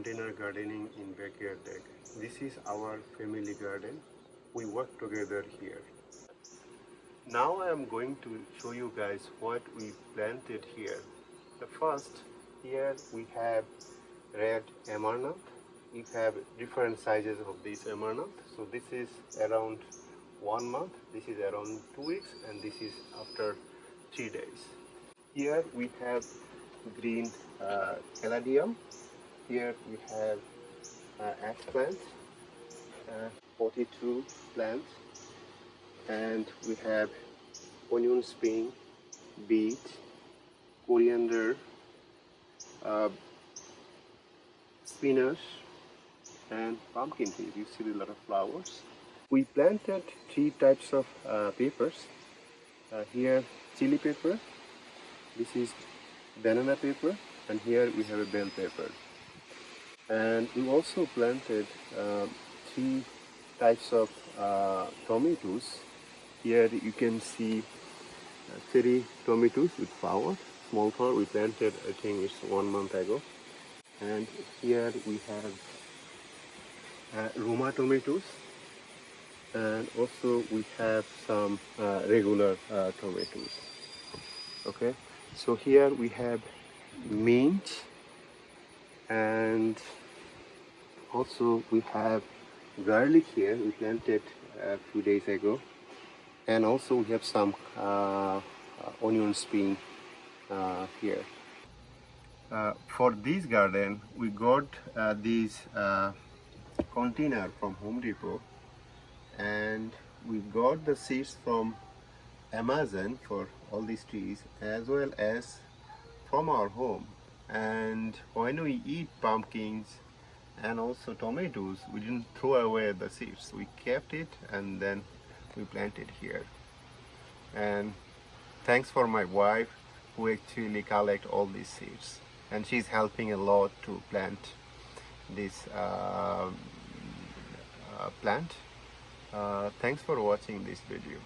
container gardening in backyard deck. This is our family garden. We work together here. Now I am going to show you guys what we planted here. The first, here we have red amaranth. We have different sizes of this amaranth. So this is around 1 month, this is around 2 weeks, and this is after 3 days. Here we have green caladium. Here we have eggplant, 42 plants, and we have onion spring, beet, coriander, spinach, and pumpkin trees. You see a lot of flowers. We planted 3 types of peppers. Here chili pepper, this is banana pepper, and here we have a bell pepper. And we also planted 3 types of tomatoes. Here you can see 3 tomatoes with flower, small flower. We planted, I think it's 1 month ago. And here we have Roma tomatoes, and also we have some regular tomatoes. Okay, so here we have mint, and also we have garlic here. We planted a few days ago, and also we have some onion spring here. For this garden, we got these container from Home Depot, and we got the seeds from Amazon for all these trees, as well as from our home. And when we eat pumpkins and also tomatoes, we didn't throw away the seeds. We kept it and then we planted here. And thanks for my wife who actually collect all these seeds, and she's helping a lot to plant this plant. Thanks for watching this video.